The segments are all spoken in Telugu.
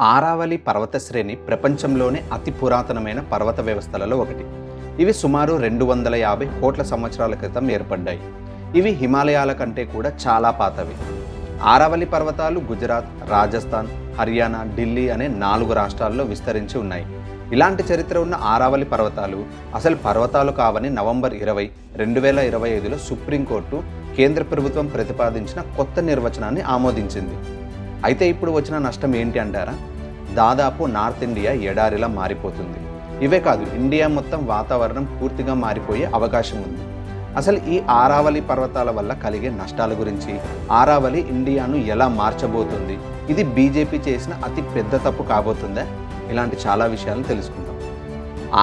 ఆరావళి పర్వత శ్రేణి ప్రపంచంలోనే అతి పురాతనమైన పర్వత వ్యవస్థలలో ఒకటి. ఇవి సుమారు 250 కోట్ల సంవత్సరాల క్రితం ఏర్పడ్డాయి. ఇవి హిమాలయాల కంటే కూడా చాలా పాతవి. ఆరావళి పర్వతాలు గుజరాత్, రాజస్థాన్, హర్యానా, ఢిల్లీ అనే 4 రాష్ట్రాల్లో విస్తరించి ఉన్నాయి. ఇలాంటి చరిత్ర ఉన్న ఆరావళి పర్వతాలు అసలు పర్వతాలు కావని నవంబర్ 20, 2025లో సుప్రీంకోర్టు కేంద్ర ప్రభుత్వం ప్రతిపాదించిన కొత్త నిర్వచనాన్ని ఆమోదించింది. అయితే ఇప్పుడు వచ్చిన నష్టం ఏంటి అంటారా? దాదాపు నార్త్ ఇండియా ఎడారిలా మారిపోతుంది. ఇవే కాదు, ఇండియా మొత్తం వాతావరణం పూర్తిగా మారిపోయే అవకాశం ఉంది. అసలు ఈ ఆరావళి పర్వతాల వల్ల కలిగే నష్టాల గురించి, ఆరావళి ఇండియాను ఎలా మార్చబోతుంది, ఇది బీజేపీ చేసిన అతి పెద్ద తప్పు కాబోతుందా? ఇలాంటి చాలా విషయాలు తెలుసుకుందాం.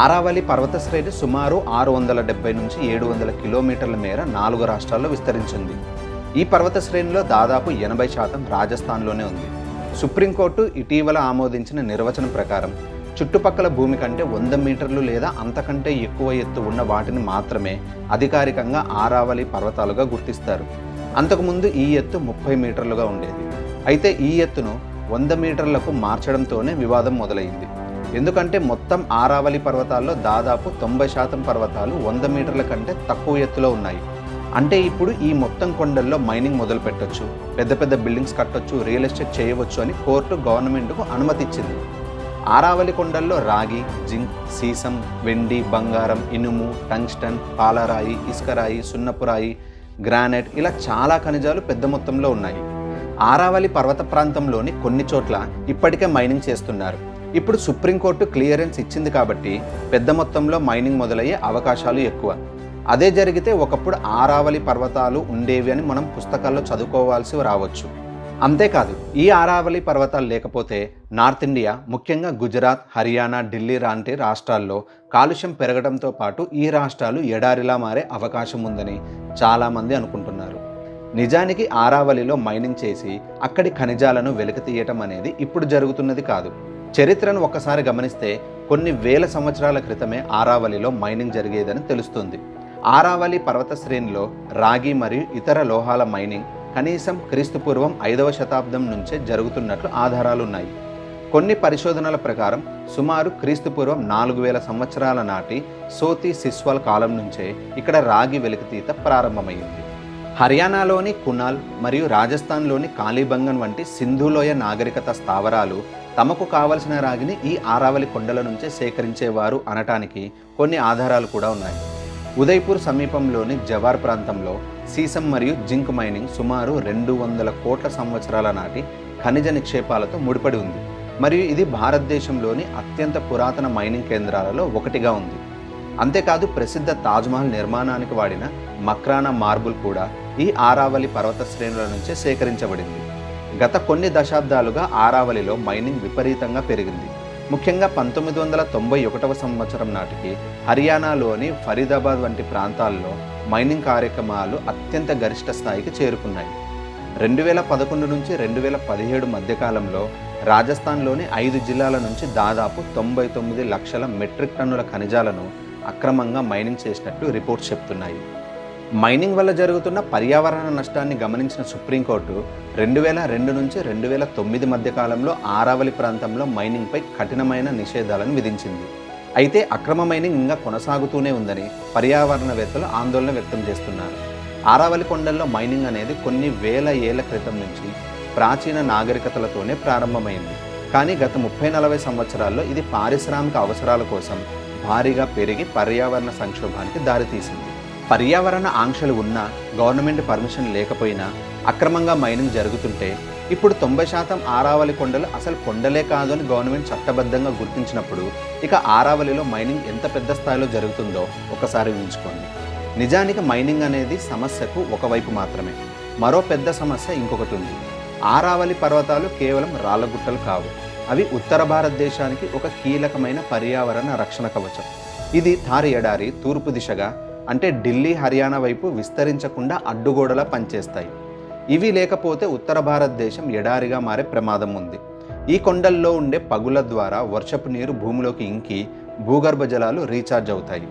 ఆరావళి పర్వత శ్రేణి సుమారు 670 నుంచి 700 కిలోమీటర్ల మేర 4 రాష్ట్రాల్లో విస్తరించింది. ఈ పర్వత శ్రేణిలో దాదాపు 80% రాజస్థాన్లోనే ఉంది. సుప్రీంకోర్టు ఇటీవల ఆమోదించిన నిర్వచనం ప్రకారం చుట్టుపక్కల భూమి కంటే 100 మీటర్లు లేదా అంతకంటే ఎక్కువ ఎత్తు ఉన్న వాటిని మాత్రమే అధికారికంగా ఆరావళి పర్వతాలుగా గుర్తిస్తారు. అంతకుముందు ఈ ఎత్తు 30 మీటర్లుగా ఉండేది. అయితే ఈ ఎత్తును 100 మీటర్లకు మార్చడంతోనే వివాదం మొదలైంది. ఎందుకంటే మొత్తం ఆరావళి పర్వతాల్లో దాదాపు 90% పర్వతాలు 100 మీటర్ల కంటే తక్కువ ఎత్తులో ఉన్నాయి. అంటే ఇప్పుడు ఈ మొత్తం కొండల్లో మైనింగ్ మొదలు పెట్టొచ్చు, పెద్ద పెద్ద బిల్డింగ్స్ కట్టొచ్చు, రియల్ ఎస్టేట్ చేయవచ్చు అని కోర్టు గవర్నమెంట్కు అనుమతి ఇచ్చింది. ఆరావళి కొండల్లో రాగి, జింక్, సీసం, వెండి, బంగారం, ఇనుము, టంగ్స్టన్, పాలరాయి, ఇసుకరాయి, సున్నపురాయి, గ్రానైట్ ఇలా చాలా ఖనిజాలు పెద్ద మొత్తంలో ఉన్నాయి. ఆరావళి పర్వత ప్రాంతంలోని కొన్ని చోట్ల ఇప్పటికే మైనింగ్ చేస్తున్నారు. ఇప్పుడు సుప్రీంకోర్టు క్లియరెన్స్ ఇచ్చింది కాబట్టి పెద్ద మొత్తంలో మైనింగ్ మొదలయ్యే అవకాశాలు ఎక్కువ. అదే జరిగితే ఒకప్పుడు ఆరావళి పర్వతాలు ఉండేవి అని మనం పుస్తకాల్లో చదువుకోవాల్సి రావచ్చు. అంతేకాదు, ఈ ఆరావళి పర్వతాలు లేకపోతే నార్త్ ఇండియా, ముఖ్యంగా గుజరాత్, హర్యానా, ఢిల్లీ లాంటి రాష్ట్రాల్లో కాలుష్యం పెరగడంతో పాటు ఈ రాష్ట్రాలు ఎడారిలా మారే అవకాశం ఉందని చాలామంది అనుకుంటున్నారు. నిజానికి ఆరావళిలో మైనింగ్ చేసి అక్కడి ఖనిజాలను వెలికితీయటం అనేది ఇప్పుడు జరుగుతున్నది కాదు. చరిత్రను ఒక్కసారి గమనిస్తే కొన్ని వేల సంవత్సరాల క్రితమే ఆరావళిలో మైనింగ్ జరిగేదని తెలుస్తుంది. ఆరావళి పర్వత శ్రేణిలో రాగి మరియు ఇతర లోహాల మైనింగ్ కనీసం క్రీస్తుపూర్వం 5వ శతాబ్దం నుంచే జరుగుతున్నట్లు ఆధారాలున్నాయి. కొన్ని పరిశోధనల ప్రకారం సుమారు క్రీస్తుపూర్వం 4000 సంవత్సరాల నాటి సోతి సిస్వాల్ కాలం నుంచే ఇక్కడ రాగి వెలికితీత ప్రారంభమైంది. హర్యానాలోని కునాల్ మరియు రాజస్థాన్లోని కాళీబంగన్ వంటి సింధులోయ నాగరికత స్థావరాలు తమకు కావలసిన రాగిని ఈ ఆరావళి కొండల నుంచే సేకరించేవారు అనటానికి కొన్ని ఆధారాలు కూడా ఉన్నాయి. ఉదయ్పూర్ సమీపంలోని జవార్ ప్రాంతంలో సీసం మరియు జింక్ మైనింగ్ సుమారు 200 కోట్ల సంవత్సరాల నాటి ఖనిజ నిక్షేపాలతో ముడిపడి ఉంది. మరియు ఇది భారతదేశంలోని అత్యంత పురాతన మైనింగ్ కేంద్రాలలో ఒకటిగా ఉంది. అంతేకాదు, ప్రసిద్ధ తాజ్మహల్ నిర్మాణానికి వాడిన మక్రానా మార్బుల్ కూడా ఈ ఆరావళి పర్వత శ్రేణుల నుంచే సేకరించబడింది. గత కొన్ని దశాబ్దాలుగా ఆరావళిలో మైనింగ్ విపరీతంగా పెరిగింది. ముఖ్యంగా 1991వ సంవత్సరం నాటికి హర్యానాలోని ఫరీదాబాద్ వంటి ప్రాంతాల్లో మైనింగ్ కార్యక్రమాలు అత్యంత గరిష్ట స్థాయికి చేరుకున్నాయి. 2011 నుంచి 2017 మధ్యకాలంలో రాజస్థాన్లోని 5 జిల్లాల నుంచి దాదాపు 99 లక్షల మెట్రిక్ టన్నుల ఖనిజాలను అక్రమంగా మైనింగ్ చేసినట్టు రిపోర్ట్స్ చెప్తున్నాయి. మైనింగ్ వల్ల జరుగుతున్న పర్యావరణ నష్టాన్ని గమనించిన సుప్రీంకోర్టు 2002 నుంచి 2009 మధ్య కాలంలో ఆరావళి ప్రాంతంలో మైనింగ్పై కఠినమైన నిషేధాలను విధించింది. అయితే అక్రమ మైనింగ్ ఇంకా కొనసాగుతూనే ఉందని పర్యావరణవేత్తలు ఆందోళన వ్యక్తం చేస్తున్నారు. ఆరావళి కొండల్లో మైనింగ్ అనేది కొన్ని వేల ఏళ్ల క్రితం నుంచి ప్రాచీన నాగరికతలతోనే ప్రారంభమైంది. కానీ గత 30-40 సంవత్సరాల్లో ఇది పారిశ్రామిక అవసరాల కోసం భారీగా పెరిగి పర్యావరణ సంక్షోభానికి దారితీసింది. పర్యావరణ ఆంక్షలు ఉన్నా, గవర్నమెంట్ పర్మిషన్ లేకపోయినా అక్రమంగా మైనింగ్ జరుగుతుంటే ఇప్పుడు 90% ఆరావళి కొండలు అసలు కొండలే కాదు అని గవర్నమెంట్ చట్టబద్ధంగా గుర్తించినప్పుడు ఇక ఆరావళిలో మైనింగ్ ఎంత పెద్ద స్థాయిలో జరుగుతుందో ఒకసారి ఊహించుకోండి. నిజానికి మైనింగ్ అనేది సమస్యకు ఒకవైపు మాత్రమే. మరో పెద్ద సమస్య ఇంకొకటి ఉంది. ఆరావళి పర్వతాలు కేవలం రాళ్ళగుట్టలు కావు. అవి ఉత్తర భారతదేశానికి ఒక కీలకమైన పర్యావరణ రక్షణ కవచం. ఇది థార్ ఎడారి తూర్పు దిశగా, అంటే ఢిల్లీ, హర్యానా వైపు విస్తరించకుండా అడ్డుగోడలా పనిచేస్తాయి. ఇవి లేకపోతే ఉత్తర భారతదేశం ఎడారిగా మారే ప్రమాదం ఉంది. ఈ కొండల్లో ఉండే పగుల ద్వారా వర్షపు నీరు భూమిలోకి ఇంకి భూగర్భ జలాలు రీఛార్జ్ అవుతాయి.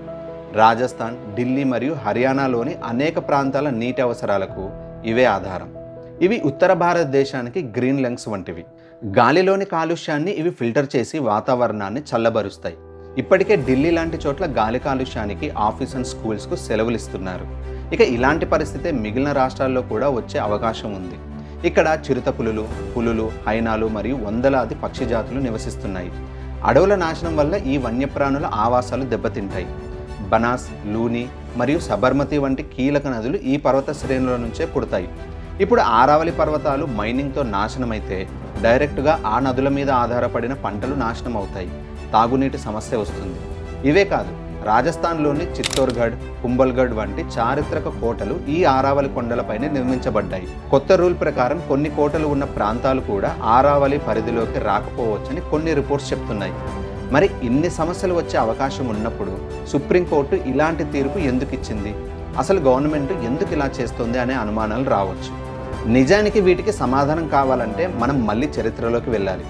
రాజస్థాన్, ఢిల్లీ మరియు హర్యానాలోని అనేక ప్రాంతాల నీటి అవసరాలకు ఇవే ఆధారం. ఇవి ఉత్తర భారతదేశానికి గ్రీన్ లంగ్స్ వంటివి. గాలిలోని కాలుష్యాన్ని ఇవి ఫిల్టర్ చేసి వాతావరణాన్ని చల్లబరుస్తాయి. ఇప్పటికే ఢిల్లీ లాంటి చోట్ల గాలి కాలుష్యానికి ఆఫీస్ అండ్ స్కూల్స్కు సెలవులు ఇస్తున్నారు. ఇక ఇలాంటి పరిస్థితే మిగిలిన రాష్ట్రాల్లో కూడా వచ్చే అవకాశం ఉంది. ఇక్కడ చిరుతపులులు, పులులు, హైనాలు మరియు వందలాది పక్షి జాతులు నివసిస్తున్నాయి. అడవుల నాశనం వల్ల ఈ వన్యప్రాణుల ఆవాసాలు దెబ్బతింటాయి. బనాస్, లూని మరియు సబర్మతి వంటి కీలక నదులు ఈ పర్వత శ్రేణుల నుంచే పుడతాయి. ఇప్పుడు ఆరావళి పర్వతాలు మైనింగ్తో నాశనమైతే డైరెక్ట్గా ఆ నదుల మీద ఆధారపడిన పంటలు నాశనం అవుతాయి. తాగునీటి సమస్య వస్తుంది. ఇవే కాదు, రాజస్థాన్లోని చిత్తోర్గఢ్, కుంభల్గఢ్ వంటి చారిత్రక కోటలు ఈ ఆరావళి కొండలపైనే నిర్మించబడ్డాయి. కొత్త రూల్ ప్రకారం కొన్ని కోటలు ఉన్న ప్రాంతాలు కూడా ఆరావళి పరిధిలోకి రాకపోవచ్చని కొన్ని రిపోర్ట్స్ చెప్తున్నాయి. మరి ఇన్ని సమస్యలు వచ్చే అవకాశం ఉన్నప్పుడు సుప్రీంకోర్టు ఇలాంటి తీర్పు ఎందుకు ఇచ్చింది? అసలు గవర్నమెంట్ ఎందుకు ఇలా చేస్తుంది అనే అనుమానాలు రావచ్చు. నిజానికి వీటికి సమాధానం కావాలంటే మనం మళ్ళీ చరిత్రలోకి వెళ్ళాలి.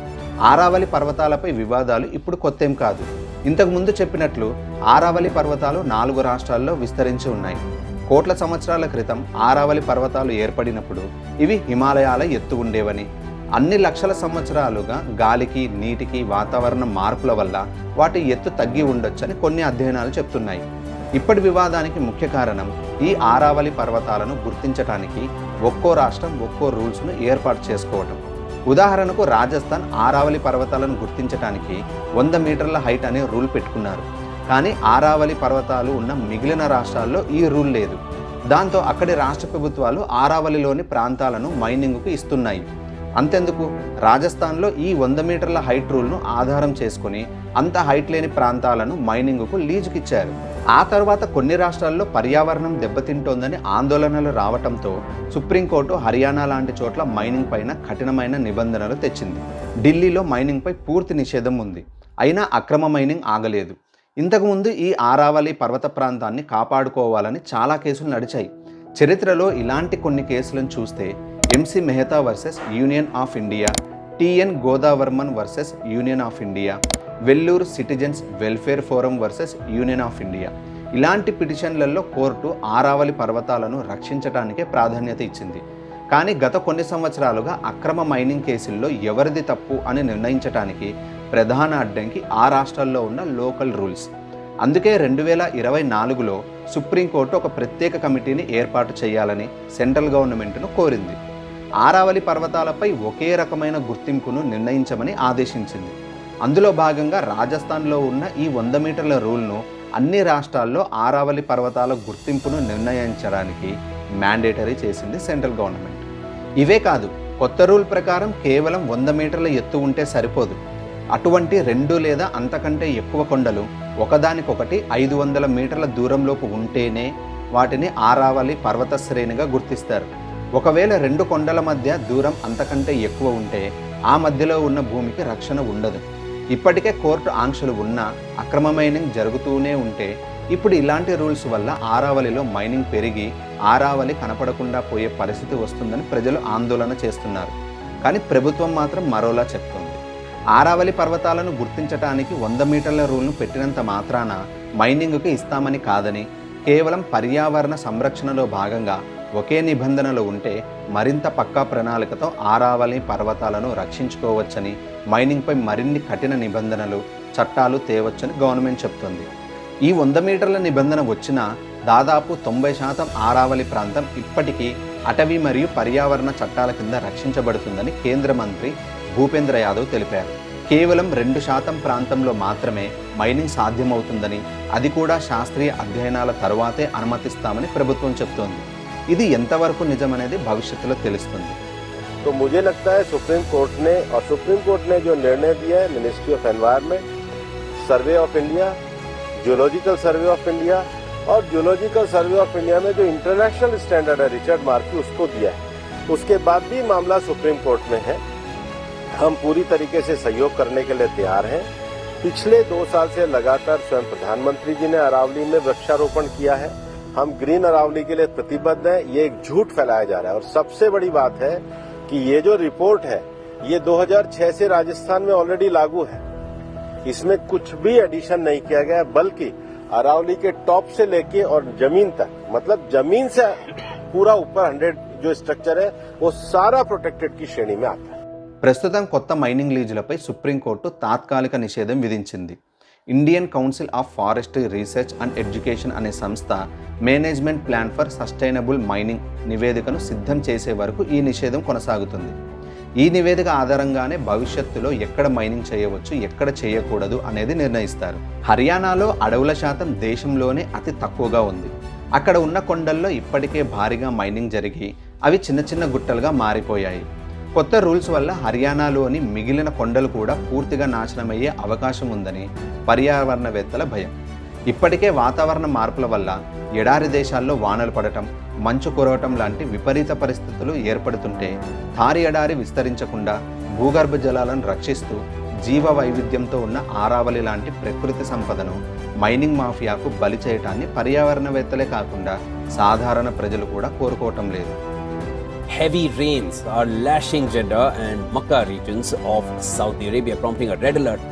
ఆరావళి పర్వతాలపై వివాదాలు ఇప్పుడు కొత్తేం కాదు. ఇంతకుముందు చెప్పినట్లు ఆరావళి పర్వతాలు 4 రాష్ట్రాల్లో విస్తరించి ఉన్నాయి. కోట్ల సంవత్సరాల క్రితం ఆరావళి పర్వతాలు ఏర్పడినప్పుడు ఇవి హిమాలయాల ఎత్తు ఉండేవని, అన్ని లక్షల సంవత్సరాలుగా గాలికి, నీటికి, వాతావరణ మార్పుల వల్ల వాటి ఎత్తు తగ్గి ఉండొచ్చని కొన్ని అధ్యయనాలు చెప్తున్నాయి. ఇప్పటి వివాదానికి ముఖ్య కారణం ఈ ఆరావళి పర్వతాలను గుర్తించడానికి ఒక్కో రాష్ట్రం ఒక్కో రూల్స్ను ఏర్పాటు చేసుకోవటం. ఉదాహరణకు రాజస్థాన్ ఆరావళి పర్వతాలను గుర్తించడానికి 100 మీటర్ల హైట్ అనే రూల్ పెట్టుకున్నారు. కానీ ఆరావళి పర్వతాలు ఉన్న మిగిలిన రాష్ట్రాల్లో ఈ రూల్ లేదు. దాంతో అక్కడి రాష్ట్ర ప్రభుత్వాలు ఆరావళిలోని ప్రాంతాలను మైనింగ్కు ఇస్తున్నాయి. అంతెందుకు, రాజస్థాన్లో ఈ 100 మీటర్ల హైట్ రూల్ను ఆధారం చేసుకుని అంత హైట్ లేని ప్రాంతాలను మైనింగ్కు లీజుకిచ్చారు. ఆ తర్వాత కొన్ని రాష్ట్రాల్లో పర్యావరణం దెబ్బతింటోందని ఆందోళనలు రావటంతో సుప్రీంకోర్టు హర్యానా లాంటి చోట్ల మైనింగ్ పైన కఠినమైన నిబంధనలు తెచ్చింది. ఢిల్లీలో మైనింగ్పై పూర్తి నిషేధం ఉంది. అయినా అక్రమ మైనింగ్ ఆగలేదు. ఇంతకుముందు ఈ ఆరావళి పర్వత ప్రాంతాన్ని కాపాడుకోవాలని చాలా కేసులు నడిచాయి. చరిత్రలో ఇలాంటి కొన్ని కేసులను చూస్తే MC Mehta versus Union of India, TN Godavarman versus Union of India, Vellore citizens welfare forum versus Union of India, ఇలాంటి పిటిషన్లలో కోర్టు ఆరావళి పర్వతాలను రక్షించడానికే ప్రాధాన్యత ఇచ్చింది. కానీ గత కొన్ని సంవత్సరాలుగా అక్రమ మైనింగ్ కేసుల్లో ఎవరిది తప్పు అని నిర్ణయించడానికి ప్రధాన అడ్డంకి ఆ రాష్ట్రాల్లో ఉన్న లోకల్ రూల్స్. అందుకే 2024లో సుప్రీంకోర్టు ఒక ప్రత్యేక కమిటీని ఏర్పాటు చేయాలని సెంట్రల్ గవర్నమెంట్ను కోరింది. ఆరావళి పర్వతాలపై ఒకే రకమైన గుర్తింపును నిర్ణయించమని ఆదేశించింది. అందులో భాగంగా రాజస్థాన్లో ఉన్న ఈ 100 మీటర్ల రూల్ను అన్ని రాష్ట్రాల్లో ఆరావళి పర్వతాల గుర్తింపును నిర్ణయించడానికి మ్యాండేటరీ చేసింది సెంట్రల్ గవర్నమెంట్. ఇవే కాదు, కొత్త రూల్ ప్రకారం కేవలం 100 మీటర్ల ఎత్తు ఉంటే సరిపోదు. అటువంటి 2 లేదా అంతకంటే ఎక్కువ కొండలు ఒకదానికొకటి 500 మీటర్ల దూరంలోపు ఉంటేనే వాటిని ఆరావళి పర్వత శ్రేణిగా గుర్తిస్తారు. ఒకవేళ 2 కొండల మధ్య దూరం అంతకంటే ఎక్కువ ఉంటే ఆ మధ్యలో ఉన్న భూమికి రక్షణ ఉండదు. ఇప్పటికే కోర్టు ఆంక్షలు ఉన్నా అక్రమ మైనింగ్ జరుగుతూనే ఉంటే ఇప్పుడు ఇలాంటి రూల్స్ వల్ల ఆరావళిలో మైనింగ్ పెరిగి ఆరావళి కనపడకుండా పోయే పరిస్థితి వస్తుందని ప్రజలు ఆందోళన చేస్తున్నారు. కానీ ప్రభుత్వం మాత్రం మరోలా చెప్తోంది. ఆరావళి పర్వతాలను గుర్తించడానికి 100 మీటర్ల రూల్ను పెట్టినంత మాత్రాన మైనింగ్కి ఇస్తామని కాదని, కేవలం పర్యావరణ సంరక్షణలో భాగంగా ఒకే నిబంధనలు ఉంటే మరింత పక్కా ప్రణాళికతో ఆరావళి పర్వతాలను రక్షించుకోవచ్చని, మైనింగ్పై మరిన్ని కఠిన నిబంధనలు, చట్టాలు తేవచ్చని గవర్నమెంట్ చెప్తుంది. ఈ 100 మీటర్ల నిబంధన వచ్చినా దాదాపు 90% ఆరావళి ప్రాంతం ఇప్పటికీ అటవీ మరియు పర్యావరణ చట్టాల కింద రక్షించబడుతుందని కేంద్ర మంత్రి భూపేంద్ర యాదవ్ తెలిపారు. కేవలం 2% ప్రాంతంలో మాత్రమే మైనింగ్ సాధ్యమవుతుందని, అది కూడా శాస్త్రీయ అధ్యయనాల తరువాతే అనుమతిస్తామని ప్రభుత్వం చెప్తోంది. ఇది ఎంతవరకు నిజమనేది భవిష్యత్తులో తెలుస్తుంది. तो मुझे लगता है सुप्रीम कोर्ट ने जो निर्णय दिया है, ministry of environment, survey of India, geological survey of India और जियोलॉजिकल सर्वे ऑफ इंडिया में जो इंटरनेशनल स्टैंडर्ड है रिचर्ड मार्की उसको दिया है, उसके बाद भी मामला सुप्रीम कोर्ट में है। हम पूरी तरीके से सहयोग करने के लिए तैयार हैं। पिछले 2 साल से लगातार स्वयं प्रधानमंत्री जी ने अरावली में वृक्षारोपण किया है। हम ग्रीन अरावली के लिए प्रतिबद्ध हैं। ये एक झूठ फैलाया जा रहा है और सबसे बड़ी बात है कि ये जो रिपोर्ट है ये 2006 से राजस्थान में ऑलरेडी लागू है। इसमें कुछ भी एडिशन नहीं किया गया, बल्कि अरावली के टॉप से लेके और जमीन तक, मतलब जमीन से पूरा ऊपर 100 जो स्ट्रक्चर है वो सारा प्रोटेक्टेड की श्रेणी में आता है। ప్రస్తుతం కొత్త మైనింగ్ లీజులపై సుప్రీంకోర్టు తాత్కాలిక నిషేధం విధించింది. Indian council of forestry research and education అనే సంస్థ management plan for sustainable mining నివేదికను సిద్ధం చేసే వరకు ఈ నిషేధం కొనసాగుతుంది. ఈ నివేదిక ఆధారంగానే భవిష్యత్తులో ఎక్కడ మైనింగ్ చేయవచ్చు, ఎక్కడ చేయకూడదు అనేది నిర్ణయిస్తారు. హర్యానాలో అడవుల శాతం దేశంలోనే అతి తక్కువగా ఉంది. అక్కడ ఉన్న కొండల్లో ఇప్పటికే భారీగా మైనింగ్ జరిగి అవి చిన్న చిన్న గుట్టలుగా మారిపోయాయి. కొత్త రూల్స్ వల్ల హర్యానాలోని మిగిలిన కొండలు కూడా పూర్తిగా నాశనమయ్యే అవకాశం ఉందని పర్యావరణవేత్తల భయం. ఇప్పటికే వాతావరణ మార్పుల వల్ల ఎడారి దేశాల్లో వానలు పడటం, మంచు కురవటం లాంటి విపరీత పరిస్థితులు ఏర్పడుతుంటే థార్ ఎడారి విస్తరించకుండా భూగర్భ జలాలను రక్షిస్తూ జీవ వైవిధ్యంతో ఉన్న ఆరావళి లాంటి ప్రకృతి సంపదను మైనింగ్ మాఫియాకు బలి చేయటాన్ని పర్యావరణవేత్తలే కాకుండా సాధారణ ప్రజలు కూడా కోరుకోవటం లేదు. Heavy rains are lashing Jeddah and Makkah regions of Saudi Arabia, prompting a red alert.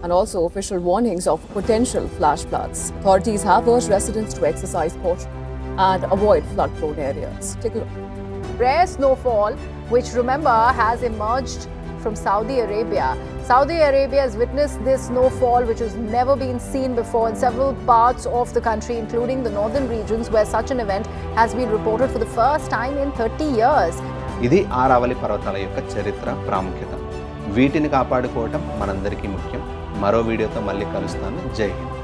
And also official warnings of potential flash floods. Authorities have urged residents to exercise caution and avoid flood-prone areas. Take a look. Rare snowfall, which remember has emerged from Saudi Arabia. Saudi Arabia has witnessed this snowfall which has never been seen before in several parts of the country, including the northern regions where such an event has been reported for the first time in 30 years. ఇది ఆరావళి పర్వతాల యొక్క చరిత్ర, ప్రాముఖ్యత. వీటిని కాపాడుకోవటం మనందరికీ ముఖ్యం. మరో వీడియోతో మళ్ళీ కలుస్తాను. జై హింద్.